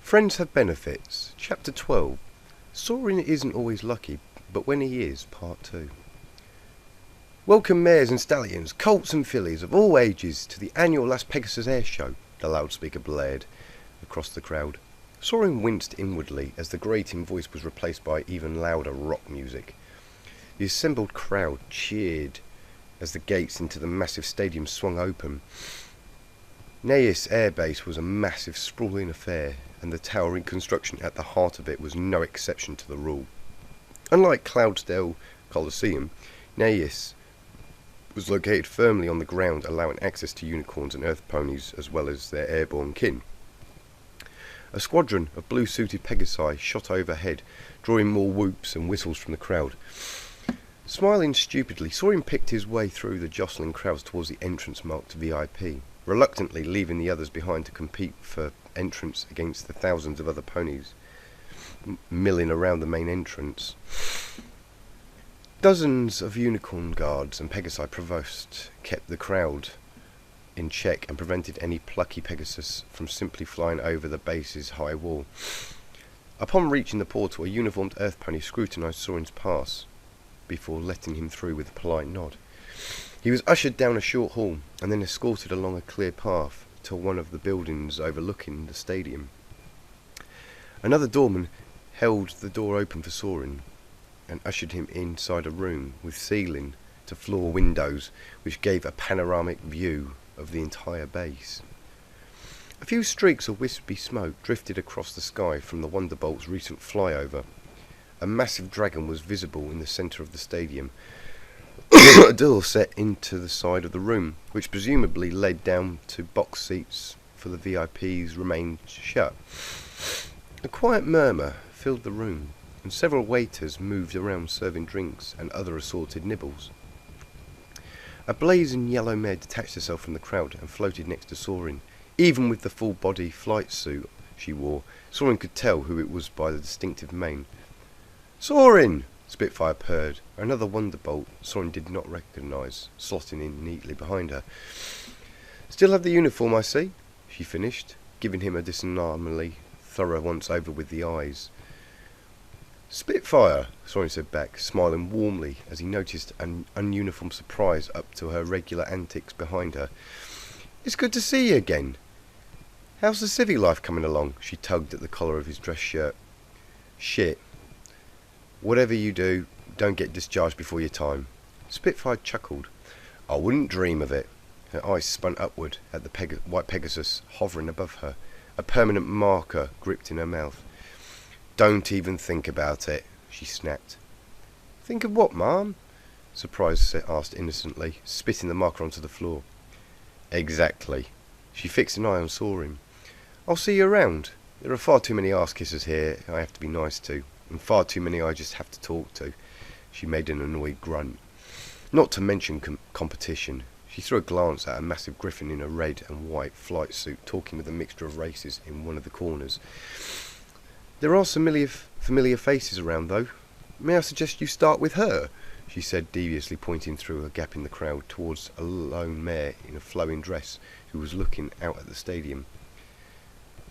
Friends have benefits. Chapter 12. Sorin isn't always lucky, but when he is, part 2. Welcome mares and stallions, colts and fillies of all ages to the annual Las Pegasus Air Show, the loudspeaker blared across the crowd. Sorin winced inwardly as the grating voice was replaced by even louder rock music. The assembled crowd cheered as the gates into the massive stadium swung open. Nais Air Base was a massive, sprawling affair, and the towering construction at the heart of it was no exception to the rule. Unlike Cloudsdale Coliseum, Nais was located firmly on the ground, allowing access to unicorns and earth ponies as well as their airborne kin. A squadron of blue-suited Pegasi shot overhead, drawing more whoops and whistles from the crowd. Smiling stupidly, Sorin picked his way through the jostling crowds towards the entrance marked VIP, reluctantly leaving the others behind to compete for entrance against the thousands of other ponies milling around the main entrance. Dozens of unicorn guards and Pegasi provost kept the crowd in check and prevented any plucky Pegasus from simply flying over the base's high wall. Upon reaching the portal, a uniformed earth pony scrutinised Sorin's pass before letting him through with a polite nod. He was ushered down a short hall and then escorted along a clear path to one of the buildings overlooking the stadium. Another doorman held the door open for Sorin and ushered him inside a room with ceiling to floor windows which gave a panoramic view of the entire base. A few streaks of wispy smoke drifted across the sky from the Wonderbolt's recent flyover. A massive dragon was visible in the centre of the stadium. A door set into the side of the room, which presumably led down to box seats for the VIPs, remained shut. A quiet murmur filled the room, and several waiters moved around serving drinks and other assorted nibbles. A blazing yellow mare detached herself from the crowd and floated next to Sorin. Even with the full-body flight suit she wore, Sorin could tell who it was by the distinctive mane. "Sorin!" Spitfire purred. Another Wonderbolt Sorin did not recognise, slotting in neatly behind her. "Still have the uniform, I see," she finished, giving him a disarmingly thorough once-over with the eyes. "Spitfire," Sorin said back, smiling warmly as he noticed an ununiformed surprise up to her regular antics behind her. "It's good to see you again. How's the civvy life coming along?" She tugged at the collar of his dress shirt. "Shit. Whatever you do, don't get discharged before your time." Spitfire chuckled. "I wouldn't dream of it." Her eyes spun upward at the white Pegasus hovering above her, a permanent marker gripped in her mouth. "Don't even think about it," she snapped. "Think of what, ma'am?" Surprise asked innocently, spitting the marker onto the floor. "Exactly." She fixed an eye on Sorin. "I'll see you around. There are far too many ass-kissers here I have to be nice to, and far too many I just have to talk to." She made an annoyed grunt. Not to mention competition. She threw a glance at a massive griffin in a red and white flight suit talking with a mixture of races in one of the corners. "There are some familiar faces around, though. May I suggest you start with her?" she said, deviously pointing through a gap in the crowd towards a lone mare in a flowing dress who was looking out at the stadium.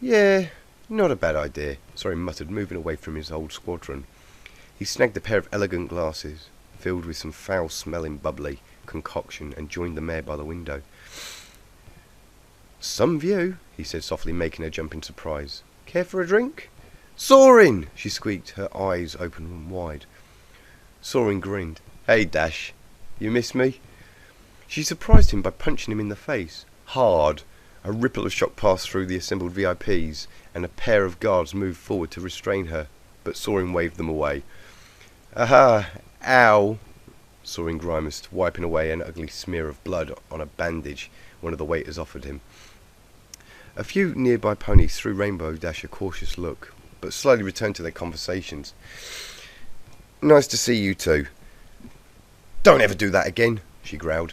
"Yeah, not a bad idea," Sorin muttered, moving away from his old squadron. He snagged a pair of elegant glasses, filled with some foul-smelling bubbly concoction, and joined the mare by the window. "Some view," he said softly, making her jump in surprise. "Care for a drink?" "Sorin!" she squeaked, her eyes open wide. Sorin grinned. "Hey, Dash. You miss me?" She surprised him by punching him in the face. Hard. A ripple of shock passed through the assembled VIPs, and a pair of guards moved forward to restrain her, but Sorin waved them away. "Aha! Ow!" Sorin grimaced, wiping away an ugly smear of blood on a bandage one of the waiters offered him. A few nearby ponies threw Rainbow Dash a cautious look, but slowly returned to their conversations. "Nice to see you too." "Don't ever do that again," she growled.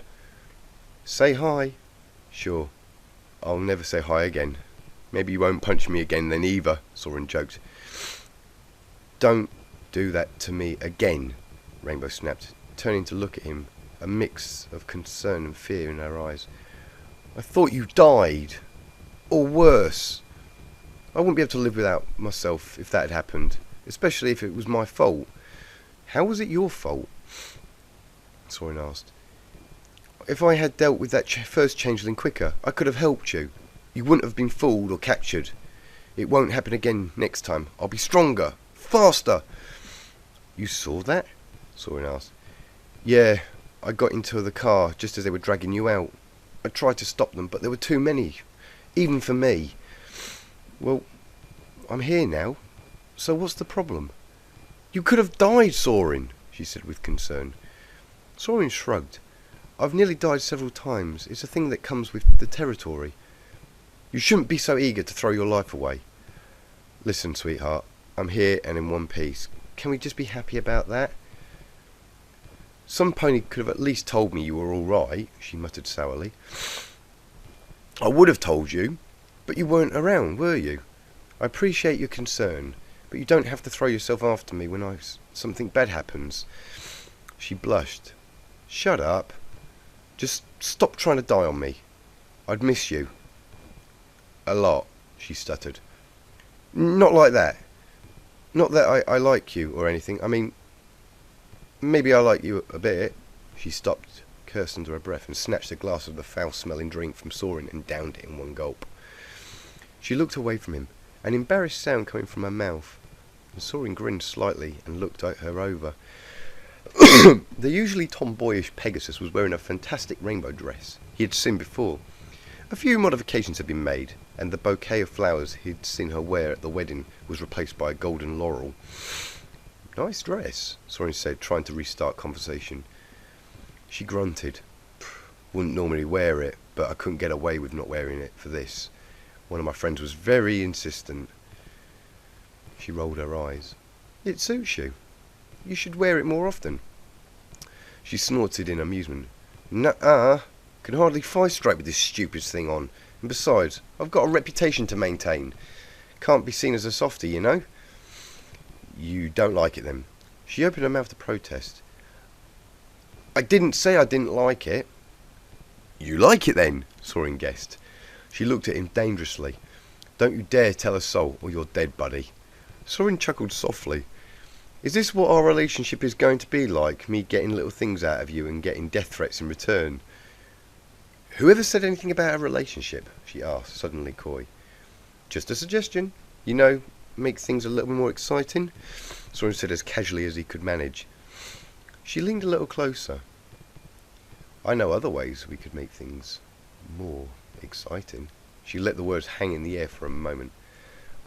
"Say hi." "Sure. I'll never say hi again. Maybe you won't punch me again then either," Sorin joked. "Don't do that to me again," Rainbow snapped, turning to look at him, a mix of concern and fear in her eyes. "I thought you died. Or worse." I wouldn't be able to live without myself if that had happened, especially if it was my fault. How was it your fault? Soren asked. If I had dealt with that first changeling quicker, I could have helped you. You wouldn't have been fooled or captured. It won't happen again next time. I'll be stronger, faster. You saw that? Soren asked. Yeah, I got into the car just as they were dragging you out. I tried to stop them, but there were too many, even for me. Well, I'm here now, so what's the problem? You could have died, Soren, she said with concern. Soren shrugged. I've nearly died several times. It's a thing that comes with the territory. You shouldn't be so eager to throw your life away. Listen, sweetheart, I'm here and in one piece. Can we just be happy about that? Some pony could have at least told me you were all right, she muttered sourly. I would have told you, but you weren't around, were you? I appreciate your concern, but you don't have to throw yourself after me when something bad happens. She blushed. Shut up. Just stop trying to die on me. I'd miss you. A lot, she stuttered. Not like that. Not that I like you or anything. I mean, maybe I like you a bit. She stopped, cursed under her breath, and snatched a glass of the foul-smelling drink from Soren and downed it in one gulp. She looked away from him, an embarrassed sound coming from her mouth, and Soren grinned slightly and looked at her over. The usually tomboyish Pegasus was wearing a fantastic rainbow dress he had seen before. A few modifications had been made, and the bouquet of flowers he'd seen her wear at the wedding was replaced by a golden laurel. Nice dress, Soren said, trying to restart conversation. She grunted. Wouldn't normally wear it, but I couldn't get away with not wearing it for this. One of my friends was very insistent. She rolled her eyes. It suits you. You should wear it more often. She snorted in amusement. Nuh-uh. Can hardly fly straight with this stupid thing on. And besides, I've got a reputation to maintain. Can't be seen as a softie, you know. You don't like it then? She opened her mouth to protest. I didn't say I didn't like it. You like it then? Soren guessed. She looked at him dangerously. Don't you dare tell a soul or you're dead, buddy. Soren chuckled softly. Is this what our relationship is going to be like? Me getting little things out of you and getting death threats in return? Whoever said anything about a relationship? She asked, suddenly coy. Just a suggestion. You know, make things a little more exciting. Soren said as casually as he could manage. She leaned a little closer. I know other ways we could make things more exciting. She let the words hang in the air for a moment.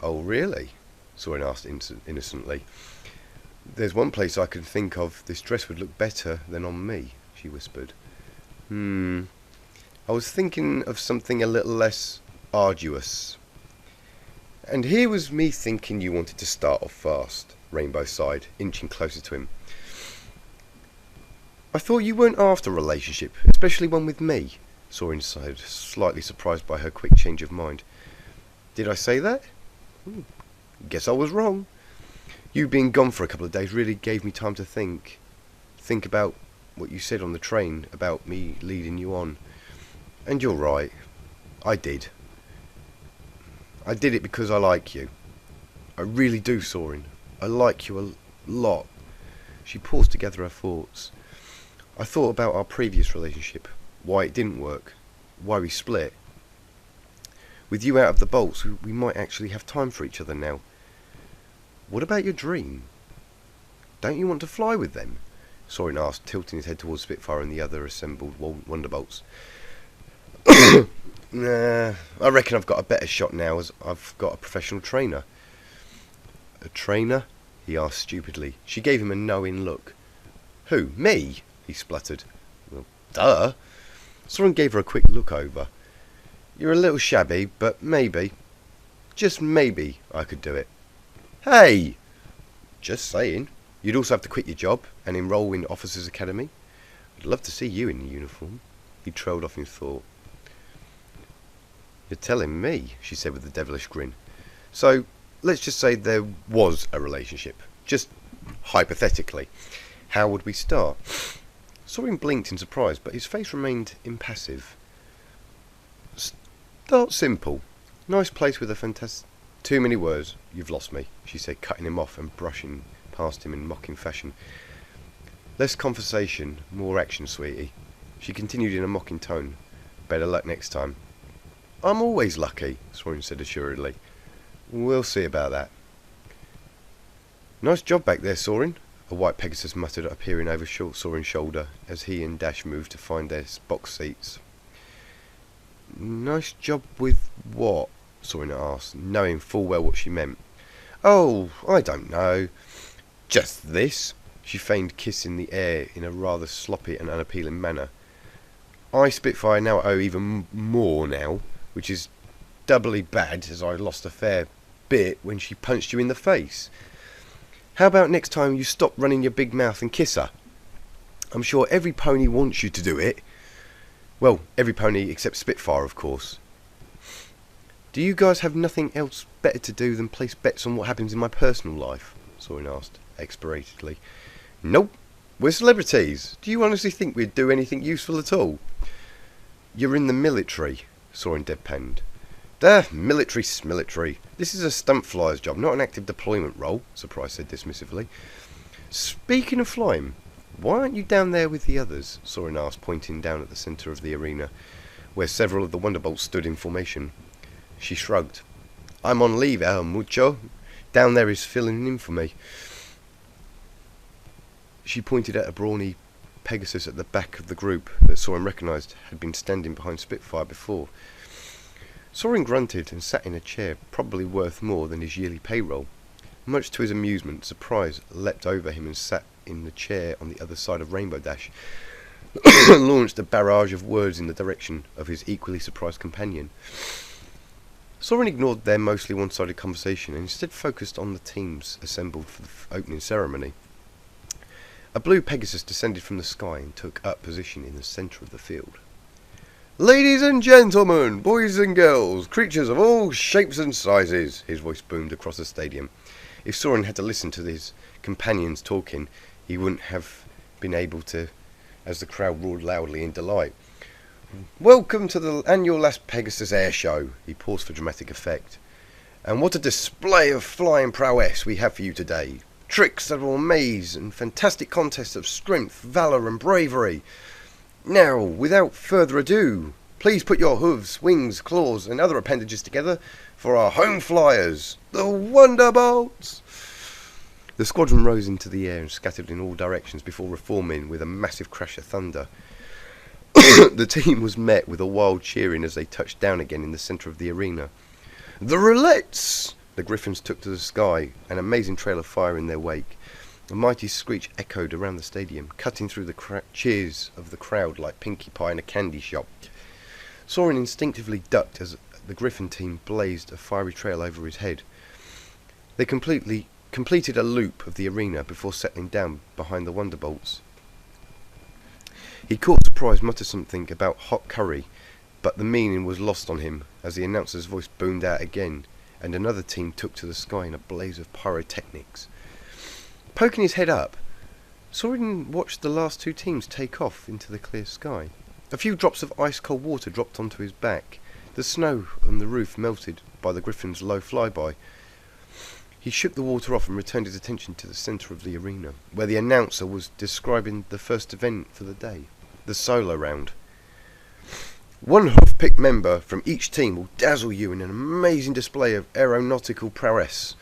Oh, really? Soren asked innocently. There's one place I can think of this dress would look better than on me, she whispered. I was thinking of something a little less arduous. And here was me thinking you wanted to start off fast, Rainbow sighed, inching closer to him. I thought you weren't after a relationship, especially one with me, Soren sighed, slightly surprised by her quick change of mind. Did I say that? Guess I was wrong. You being gone for a couple of days really gave me time to think. Think about what you said on the train about me leading you on. And you're right. I did. I did it because I like you. I really do, Soren. I like you a lot. She paused to gather her thoughts. I thought about our previous relationship, why it didn't work, why we split. With you out of the bolts, we might actually have time for each other now. What about your dream? Don't you want to fly with them? Soren asked, tilting his head towards Spitfire and the other assembled Wonderbolts. Nah, I reckon I've got a better shot now as I've got a professional trainer. A trainer? He asked stupidly. She gave him a knowing look. Who, me? He spluttered. Well, duh. Soren gave her a quick look over. You're a little shabby, but maybe, just maybe, I could do it. Hey! Just saying. You'd also have to quit your job and enroll in Officers' Academy. I'd love to see you in uniform. He trailed off in thought. You're telling me, she said with a devilish grin. So, let's just say there was a relationship. Just hypothetically. How would we start? Soren blinked in surprise, but his face remained impassive. Start simple. Nice place with a Too many words. You've lost me, she said, cutting him off and brushing past him in mocking fashion. Less conversation, more action, sweetie. She continued in a mocking tone. Better luck next time. I'm always lucky, Soren said assuredly. We'll see about that. Nice job back there, Soren, a white Pegasus muttered, appearing over Soren's shoulder as he and Dash moved to find their box seats. Nice job with what? Soren asked, knowing full well what she meant. Oh, I don't know. Just this. She feigned kissing the air in a rather sloppy and unappealing manner. I, Spitfire, now owe even more now, which is doubly bad as I lost a fair bit when she punched you in the face. How about next time you stop running your big mouth and kiss her? I'm sure every pony wants you to do it. Well, every pony except Spitfire, of course. Do you guys have nothing else better to do than place bets on what happens in my personal life? Soren asked, exasperatingly. Nope. We're celebrities. Do you honestly think we'd do anything useful at all? You're in the military, Soren deadpanned. Military. This is a stunt flyer's job, not an active deployment role, Surprise said dismissively. Speaking of flying, why aren't you down there with the others? Soren asked, pointing down at the centre of the arena, where several of the Wonderbolts stood in formation. She shrugged. I'm on leave, El Mucho. Down there is filling in for me. She pointed at a brawny Pegasus at the back of the group that Soren recognised had been standing behind Spitfire before. Soren grunted and sat in a chair, probably worth more than his yearly payroll. Much to his amusement, Surprise leapt over him and sat in the chair on the other side of Rainbow Dash, and launched a barrage of words in the direction of his equally surprised companion. Soren ignored their mostly one-sided conversation and instead focused on the teams assembled for the opening ceremony. A blue Pegasus descended from the sky and took up position in the centre of the field. Ladies and gentlemen, boys and girls, creatures of all shapes and sizes, his voice boomed across the stadium. If Soren had to listen to his companions talking, he wouldn't have been able to, as the crowd roared loudly in delight. Welcome to the annual Las Pegasus Air Show. He paused for dramatic effect. And what a display of flying prowess we have for you today. Tricks that will amaze and fantastic contests of strength, valour and bravery. Now, without further ado, please put your hooves, wings, claws and other appendages together for our home flyers, the Wonderbolts. The squadron rose into the air and scattered in all directions before reforming with a massive crash of thunder. The team was met with a wild cheering as they touched down again in the centre of the arena. The Roulettes! The Griffins took to the sky, an amazing trail of fire in their wake. A mighty screech echoed around the stadium, cutting through the cheers of the crowd like Pinkie Pie in a candy shop. Soren instinctively ducked as the Griffin team blazed a fiery trail over his head. They completed a loop of the arena before settling down behind the Wonderbolts. He caught Surprise mutter something about hot curry, but the meaning was lost on him as the announcer's voice boomed out again, and another team took to the sky in a blaze of pyrotechnics. Poking his head up, Soren watched the last two teams take off into the clear sky. A few drops of ice-cold water dropped onto his back. The snow on the roof melted by the Griffin's low flyby. He shook the water off and returned his attention to the centre of the arena, where the announcer was describing the first event for the day, the solo round. One hoof-picked member from each team will dazzle you in an amazing display of aeronautical prowess.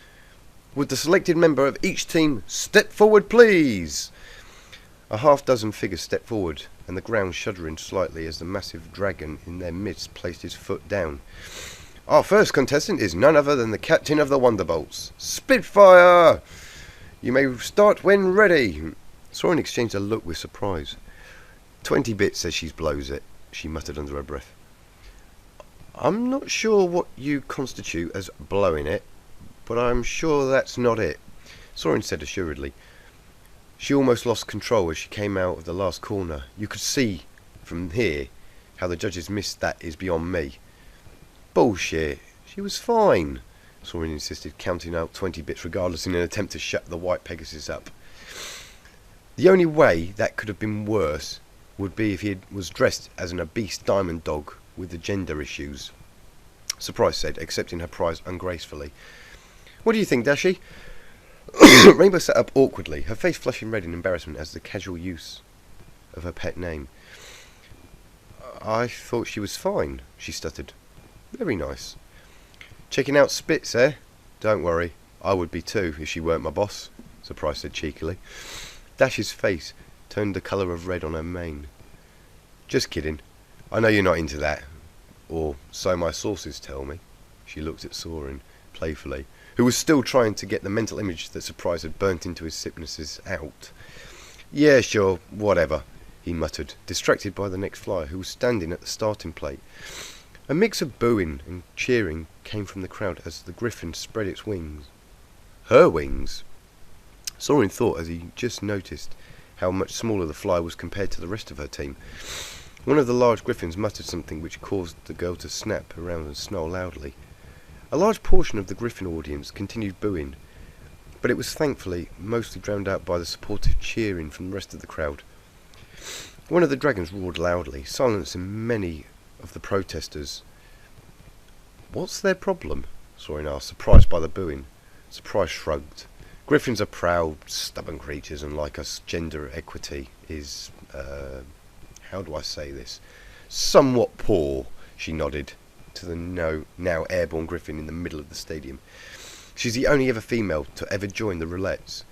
Would the selected member of each team step forward, please? A half-dozen figures stepped forward, and the ground shuddering slightly as the massive dragon in their midst placed his foot down. Our first contestant is none other than the captain of the Wonderbolts, Spitfire! You may start when ready. Soren exchanged a look with surprise. 20 bits says she blows it, she muttered under her breath. I'm not sure what you constitute as blowing it, but I'm sure that's not it, Soren said assuredly. She almost lost control as she came out of the last corner. You could see from here how the judges missed that is beyond me. Bullshit. She was fine, Soren insisted, counting out 20 bits regardless in an attempt to shut the white Pegasus up. The only way that could have been worse would be if he was dressed as an obese diamond dog with the gender issues. Surprise said, accepting her prize ungracefully. What do you think, Dashi? Rainbow sat up awkwardly, her face flushing red in embarrassment as the casual use of her pet name. I thought she was fine, she stuttered. Very nice. Checking out Spitz, eh? Don't worry, I would be too if she weren't my boss, Surprise said cheekily. Dash's face turned the colour of red on her mane. Just kidding. I know you're not into that. Or so my sources tell me. She looked at Soren playfully, who was still trying to get the mental image that Surprise had burnt into his sicknesses out. Yeah, sure, whatever, he muttered, distracted by the next flyer, who was standing at the starting plate. A mix of booing and cheering came from the crowd as the griffin spread its wings. Her wings? Soren thought as he just noticed how much smaller the flyer was compared to the rest of her team. One of the large griffins muttered something which caused the girl to snap around and snarl loudly. A large portion of the griffin audience continued booing, but it was thankfully mostly drowned out by the supportive cheering from the rest of the crowd. One of the dragons roared loudly, silencing many of the protesters. What's their problem? Soren asked, surprised by the booing. Surprise shrugged. Griffins are proud, stubborn creatures, and like us, gender equity is, how do I say this? Somewhat poor, she nodded to the now airborne griffin in the middle of the stadium. She's the only ever female to ever join the roulettes.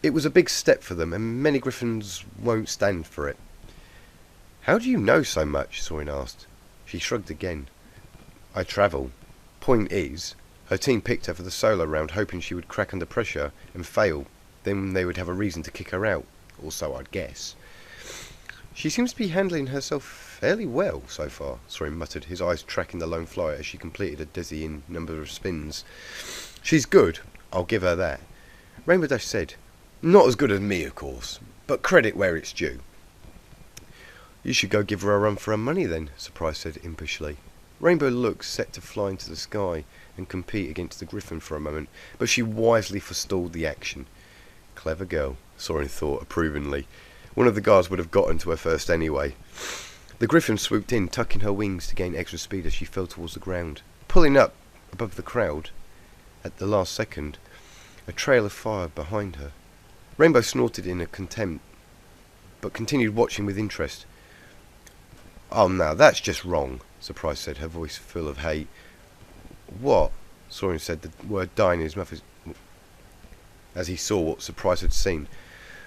It was a big step for them, and many griffins won't stand for it. How do you know so much? Soren asked. She shrugged again. I travel. Point is, her team picked her for the solo round, hoping she would crack under pressure and fail. Then they would have a reason to kick her out, or so I'd guess. She seems to be handling herself fairly well so far, Soren muttered, his eyes tracking the lone flyer as she completed a dizzying number of spins. She's good, I'll give her that. Rainbow Dash said, not as good as me, of course, but credit where it's due. You should go give her a run for her money then, Surprise said impishly. Rainbow looked set to fly into the sky and compete against the griffin for a moment, but she wisely forestalled the action. Clever girl, Soren thought approvingly. One of the guards would have gotten to her first anyway. The griffin swooped in, tucking her wings to gain extra speed as she fell towards the ground. Pulling up above the crowd, at the last second, a trail of fire behind her. Rainbow snorted in a contempt, but continued watching with interest. Oh, now that's just wrong, Surprise said, her voice full of hate. What? Soren said, the word dying in his mouth as he saw what Surprise had seen.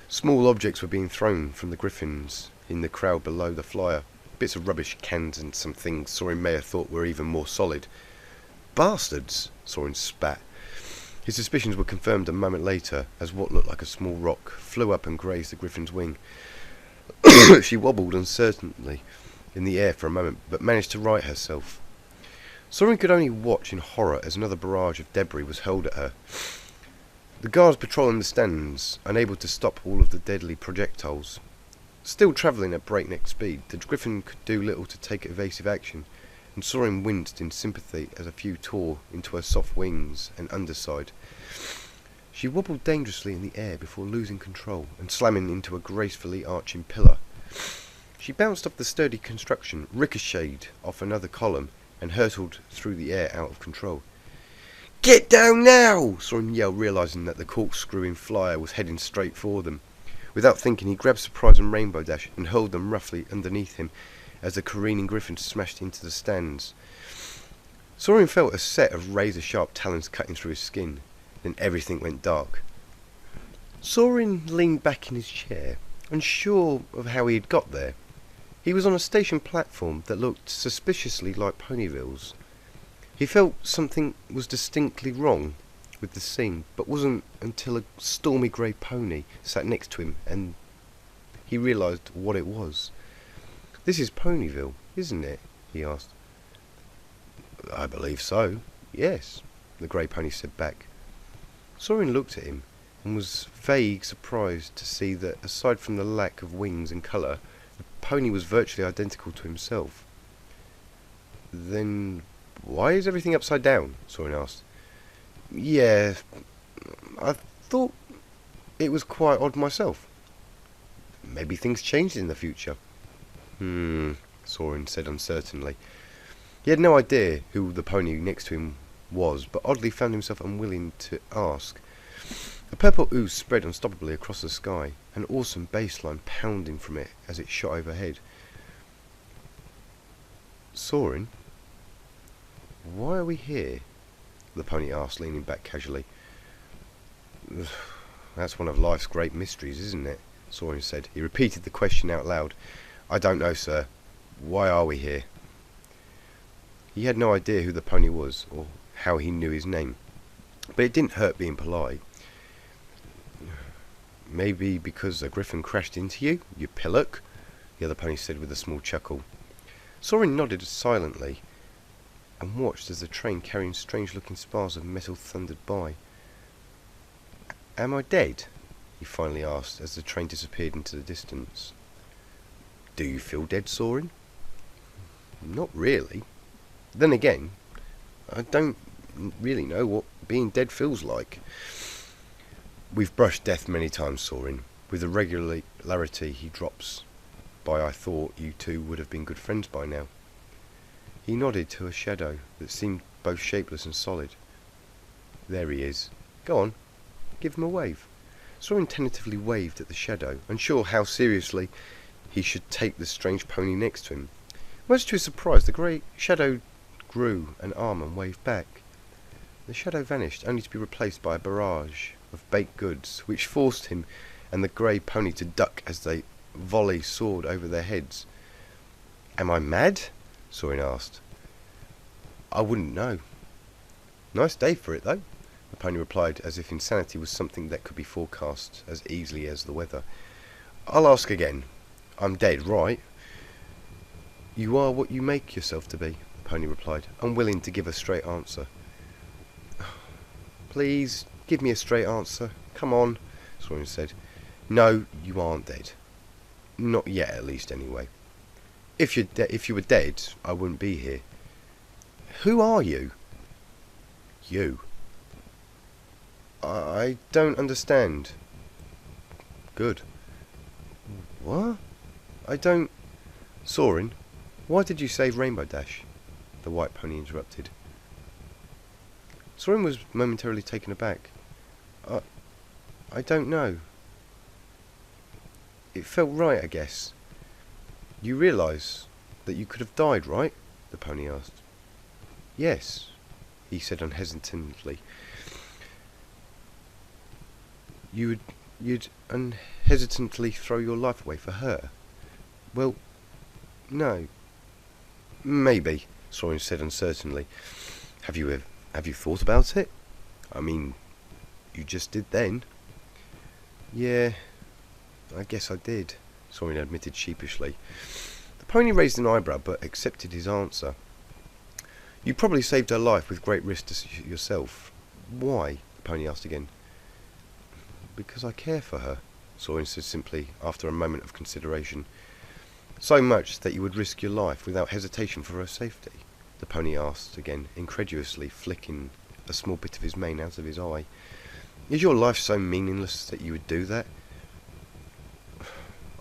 Small objects were being thrown from the griffins in the crowd below the flyer. Bits of rubbish, cans and some things Soren may have thought were even more solid. Bastards, Soren spat. His suspicions were confirmed a moment later as what looked like a small rock flew up and grazed the griffin's wing. She wobbled uncertainly in the air for a moment, but managed to right herself. Soren could only watch in horror as another barrage of debris was hurled at her. The guards patrolling the stands, unable to stop all of the deadly projectiles. Still travelling at breakneck speed, the griffin could do little to take evasive action, and Soren winced in sympathy as a few tore into her soft wings and underside. She wobbled dangerously in the air before losing control and slamming into a gracefully arching pillar. She bounced off the sturdy construction, ricocheted off another column, and hurtled through the air out of control. Get down now! Soren yelled, realising that the corkscrewing flyer was heading straight for them. Without thinking, he grabbed Surprise and Rainbow Dash and hurled them roughly underneath him as the careening griffin smashed into the stands. Soren felt a set of razor-sharp talons cutting through his skin. Then everything went dark. Soren leaned back in his chair, unsure of how he had got there. He was on a station platform that looked suspiciously like Ponyville's. He felt something was distinctly wrong with the scene, but wasn't until a stormy grey pony sat next to him and he realised what it was. This is Ponyville, isn't it? He asked. I believe so, yes, the grey pony said back. Soren looked at him and was vague surprised to see that, aside from the lack of wings and colour, the pony was virtually identical to himself. Then why is everything upside down? Soren asked. Yeah, I thought it was quite odd myself. Maybe things changed in the future. Soren said uncertainly. He had no idea who the pony next to him was, but oddly found himself unwilling to ask. A purple ooze spread unstoppably across the sky, an awesome bass line pounding from it as it shot overhead. Soaring? Why are we here? The pony asked, leaning back casually. That's one of life's great mysteries, isn't it? Soaring said. He repeated the question out loud. I don't know, sir. Why are we here? He had no idea who the pony was, or how he knew his name. But it didn't hurt being polite. Maybe because a griffin crashed into you, you pillock, the other pony said with a small chuckle. Soaring nodded silently and watched as the train carrying strange-looking spars of metal thundered by. Am I dead? He finally asked as the train disappeared into the distance. Do you feel dead, Soaring? Not really. Then again, I don't really know what being dead feels like. We've brushed death many times, Soaring. With the regularity he drops by, I thought you two would have been good friends by now. He nodded to a shadow that seemed both shapeless and solid. There he is. Go on, give him a wave. Soaring tentatively waved at the shadow, unsure how seriously he should take the strange pony next to him. Much to his surprise, the grey shadow grew an arm and waved back. The shadow vanished, only to be replaced by a barrage of baked goods, which forced him and the grey pony to duck as they volley soared over their heads. Am I mad? Soaring asked. I wouldn't know. Nice day for it, though, the pony replied, as if insanity was something that could be forecast as easily as the weather. I'll ask again. I'm dead, right? You are what you make yourself to be, the pony replied, unwilling to give a straight answer. Please, give me a straight answer. Come on, Soaring said. No, you aren't dead. Not yet, at least, anyway. If you were dead, I wouldn't be here. Who are you? You. I don't understand. Good. What? I don't... Soaring, why did you save Rainbow Dash? The white pony interrupted. Soaring was momentarily taken aback. I don't know. It felt right, I guess. You realise that you could have died, right? The pony asked. Yes, he said unhesitantly. You'd unhesitantly throw your life away for her? Well, no. Maybe, Soaring said uncertainly. Have you thought about it? I mean, you just did then. Yeah, I guess I did, Soaring admitted sheepishly. The pony raised an eyebrow but accepted his answer. You probably saved her life with great risk to yourself. Why? The pony asked again. Because I care for her, Soaring said simply, after a moment of consideration. So much that you would risk your life without hesitation for her safety? The pony asked again, incredulously, flicking a small bit of his mane out of his eye. Is your life so meaningless that you would do that?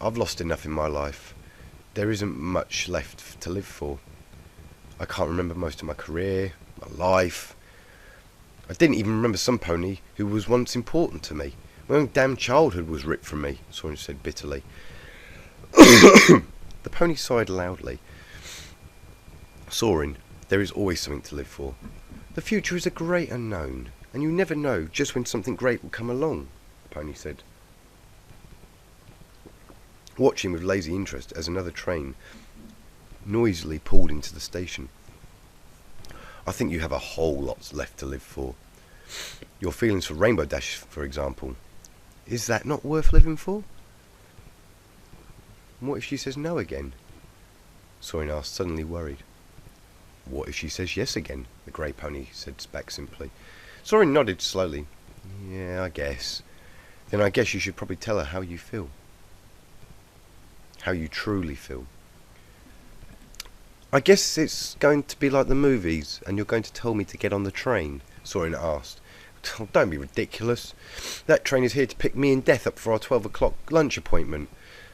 I've lost enough in my life. There isn't much left to live for. I can't remember most of my career, my life. I didn't even remember some pony who was once important to me. My own damn childhood was ripped from me, Soaring said bitterly. The pony sighed loudly. Soaring, there is always something to live for. The future is a great unknown, and you never know just when something great will come along, the pony said, watching with lazy interest as another train noisily pulled into the station. I think you have a whole lot left to live for. Your feelings for Rainbow Dash, for example. Is that not worth living for? What if she says no again? Soaring asked, suddenly worried. What if she says yes again? The grey pony said back simply. Soaring nodded slowly. Yeah, I guess. Then I guess you should probably tell her how you feel. How you truly feel. I guess it's going to be like the movies, and you're going to tell me to get on the train, Soaring asked. Oh, don't be ridiculous. That train is here to pick me and Death up for our 12 o'clock lunch appointment.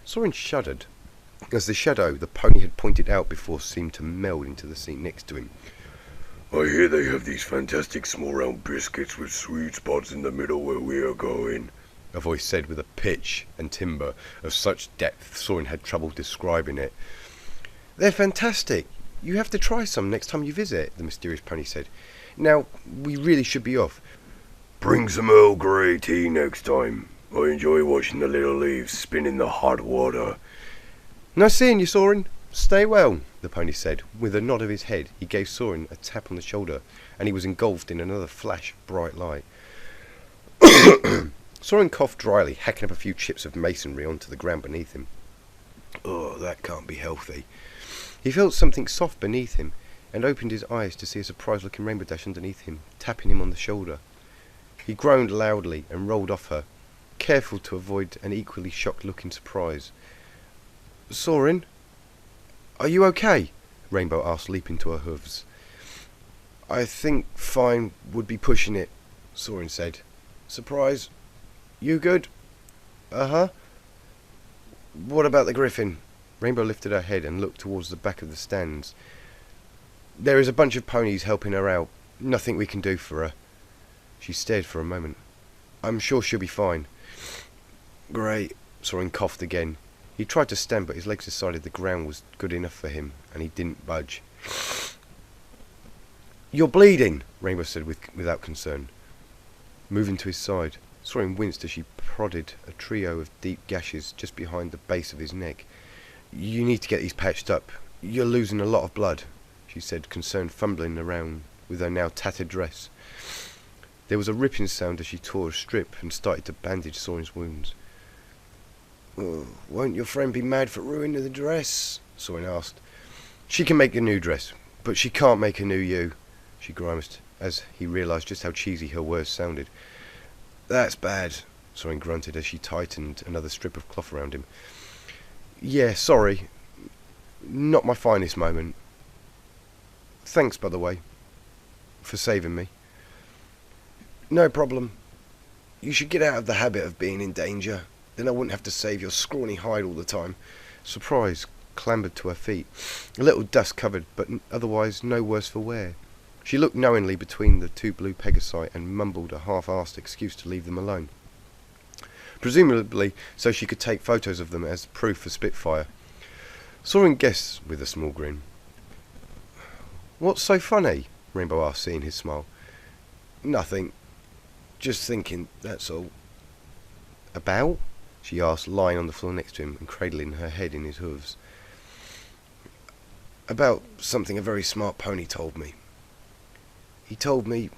Soaring shuddered. as the shadow the pony had pointed out before seemed to meld into the seat next to him. I hear they have these fantastic small round biscuits with sweet spots in the middle where we are going, a voice said with a pitch and timbre of such depth Soren had trouble describing it. They're fantastic. You have to try some next time you visit, the mysterious pony said. Now, we really should be off. Bring some Earl Grey tea next time. I enjoy watching the little leaves spin in the hot water. Nice seeing you, Soren. Stay well, the pony said. With a nod of his head, he gave Soren a tap on the shoulder, and he was engulfed in another flash of bright light. Soren coughed dryly, hacking up a few chips of masonry onto the ground beneath him. Oh, that can't be healthy. He felt something soft beneath him, and opened his eyes to see a surprised-looking Rainbow Dash underneath him, tapping him on the shoulder. He groaned loudly and rolled off her, careful to avoid an equally shocked look in surprise. Soren? Are you okay? Rainbow asked, leaping to her hooves. I think fine would be pushing it, Soren said. Surprise? You good? Uh-huh. What about the griffin? Rainbow lifted her head and looked towards the back of the stands. There is a bunch of ponies helping her out. Nothing we can do for her. She stared for a moment. I'm sure she'll be fine. Great. Soren coughed again. He tried to stand, but his legs decided the ground was good enough for him, and he didn't budge. You're bleeding, Rainbow said without concern. Moving to his side, Soren winced as she prodded a trio of deep gashes just behind the base of his neck. You need to get these patched up. You're losing a lot of blood, she said, concerned, fumbling around with her now tattered dress. There was a ripping sound as she tore a strip and started to bandage Soren's wounds. Oh, won't your friend be mad for ruining the dress? Soren asked. She can make a new dress, but she can't make a new you, she grimaced, as he realised just how cheesy her words sounded. That's bad, Soren grunted as she tightened another strip of cloth around him. Yeah, sorry. Not my finest moment. Thanks, by the way, for saving me. No problem. You should get out of the habit of being in danger. Then I wouldn't have to save your scrawny hide all the time. Surprise clambered to her feet, a little dust covered, but otherwise no worse for wear. She looked knowingly between the two blue Pegasi and mumbled a half-arsed excuse to leave them alone. Presumably so she could take photos of them as proof for Spitfire. Soren guessed with a small grin. What's so funny? Rainbow asked, seeing his smile. Nothing. Just thinking, that's all. About? She asked, lying on the floor next to him and cradling her head in his hooves. About something a very smart pony told me. He told me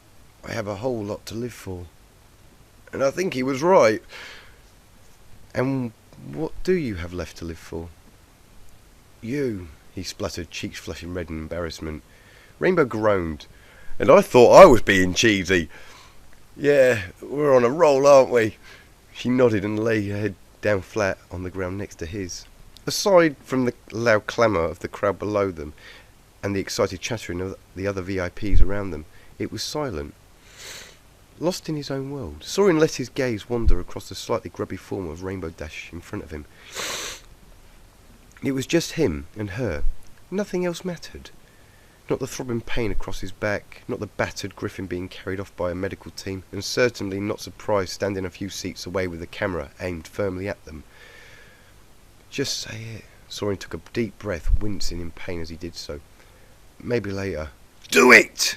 I have a whole lot to live for. And I think he was right. And what do you have left to live for? You, he spluttered, cheeks flushing red in embarrassment. Rainbow groaned. And I thought I was being cheesy. Yeah, we're on a roll, aren't we? She nodded and lay her head down flat on the ground next to his. Aside from the loud clamour of the crowd below them and the excited chattering of the other VIPs around them, it was silent. Lost in his own world, Soren let his gaze wander across the slightly grubby form of Rainbow Dash in front of him. It was just him and her. Nothing else mattered. Not the throbbing pain across his back, not the battered griffin being carried off by a medical team, and certainly not Surprise standing a few seats away with the camera aimed firmly at them. Just say it. Soren took a deep breath, wincing in pain as he did so. Maybe later. Do it!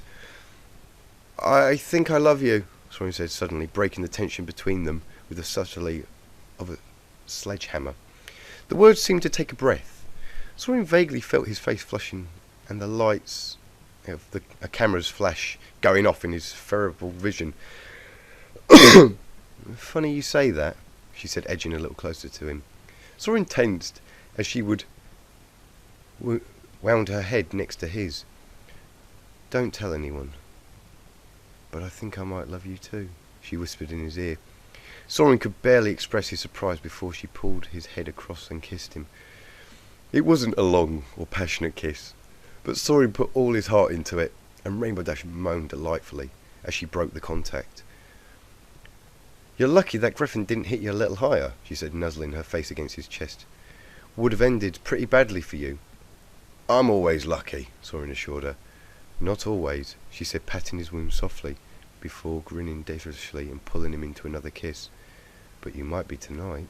I think I love you, Soren said suddenly, breaking the tension between them with the subtlety of a sledgehammer. The words seemed to take a breath. Soren vaguely felt his face flushing and the lights of a camera's flash going off in his ferrible vision. Funny you say that, she said, edging a little closer to him. Soren tensed as she wound her head next to his. Don't tell anyone. But I think I might love you too, she whispered in his ear. Soren could barely express his surprise before she pulled his head across and kissed him. It wasn't a long or passionate kiss, but Soren put all his heart into it, and Rainbow Dash moaned delightfully as she broke the contact. You're lucky that griffin didn't hit you a little higher, she said, nuzzling her face against his chest. would have ended pretty badly for you." "I'm always lucky," Soren assured her. "Not always," she said, patting his wound softly, before grinning devilishly and pulling him into another kiss. "But you might be tonight."